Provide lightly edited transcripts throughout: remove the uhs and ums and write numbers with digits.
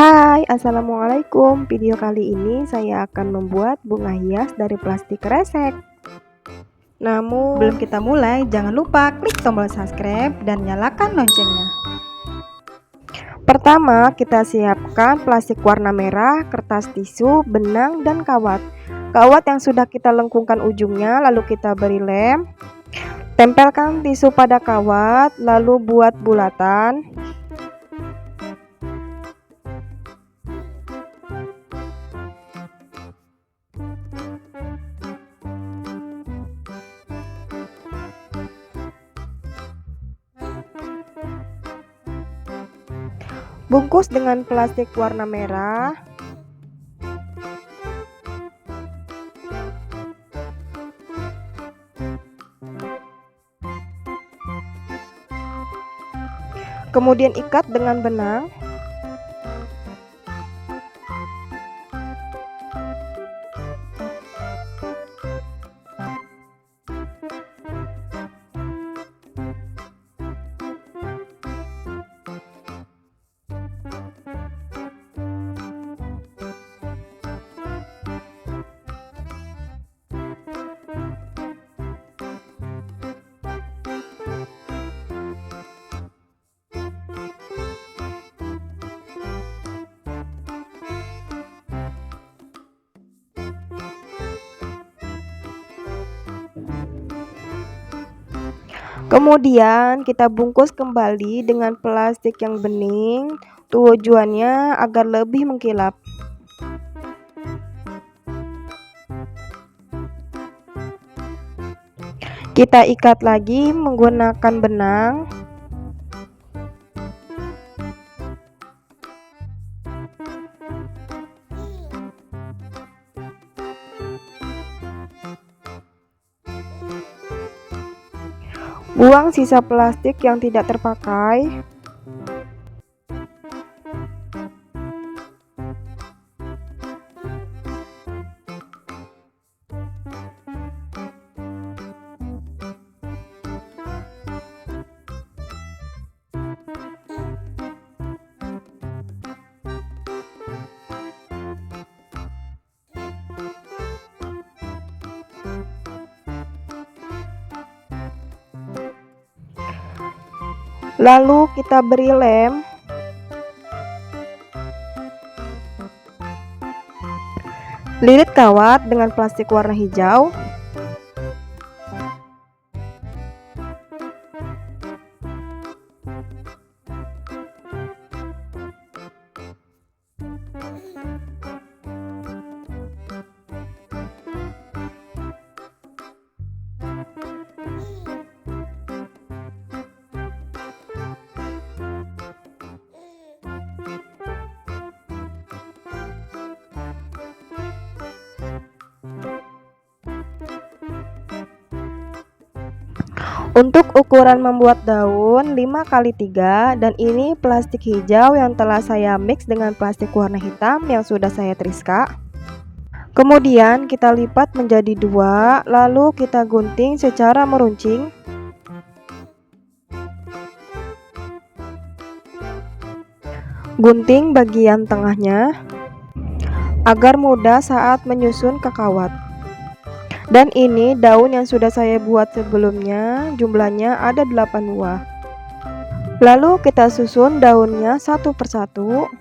Hai, assalamualaikum. Video kali ini saya akan membuat bunga hias dari plastik kresek. Namun, Sebelum kita mulai, jangan lupa klik tombol subscribe dan nyalakan loncengnya. pertama kita siapkan plastik warna merah, kertas tisu, benang, dan kawat. Kawat yang sudah kita lengkungkan ujungnya, lalu kita beri lem. Tempelkan tisu pada kawat, lalu buat bulatan. Bungkus dengan plastik warna merah. Kemudian ikat dengan benang. Kemudian kita bungkus kembali dengan plastik yang bening. Tujuannya agar lebih mengkilap. Kita ikat lagi menggunakan benang. Buang sisa plastik yang tidak terpakai. Lalu kita beri lem. Lilit kawat dengan plastik warna hijau. Untuk ukuran membuat daun 5x3, dan ini plastik hijau yang telah saya mix dengan plastik warna hitam yang sudah saya triska. Kemudian kita lipat menjadi dua, lalu kita gunting secara meruncing. Gunting bagian tengahnya agar mudah saat menyusun ke kawat. Dan ini daun yang sudah saya buat sebelumnya, jumlahnya ada 8 buah. Lalu kita susun daunnya satu persatu.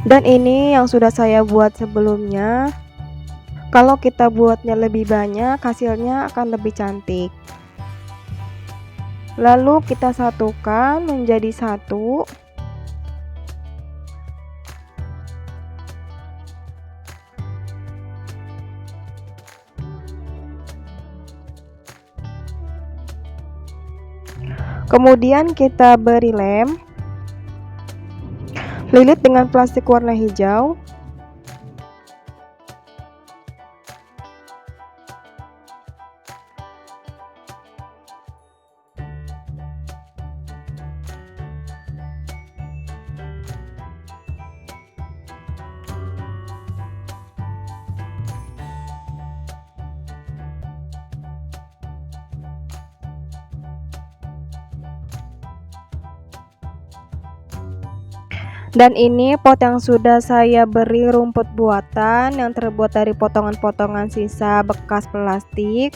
Dan ini yang sudah saya buat sebelumnya. Kalau kita buatnya lebih banyak, hasilnya akan lebih cantik. Lalu kita satukan menjadi satu. Kemudian kita beri lem, lilit dengan plastik warna hijau. Dan ini pot yang sudah saya beri rumput buatan yang terbuat dari potongan-potongan sisa bekas plastik.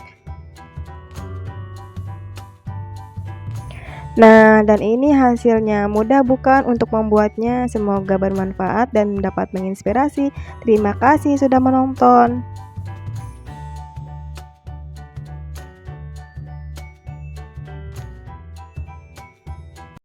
Nah, dan ini hasilnya. Mudah bukan untuk membuatnya? Semoga bermanfaat dan dapat menginspirasi. Terima kasih sudah menonton.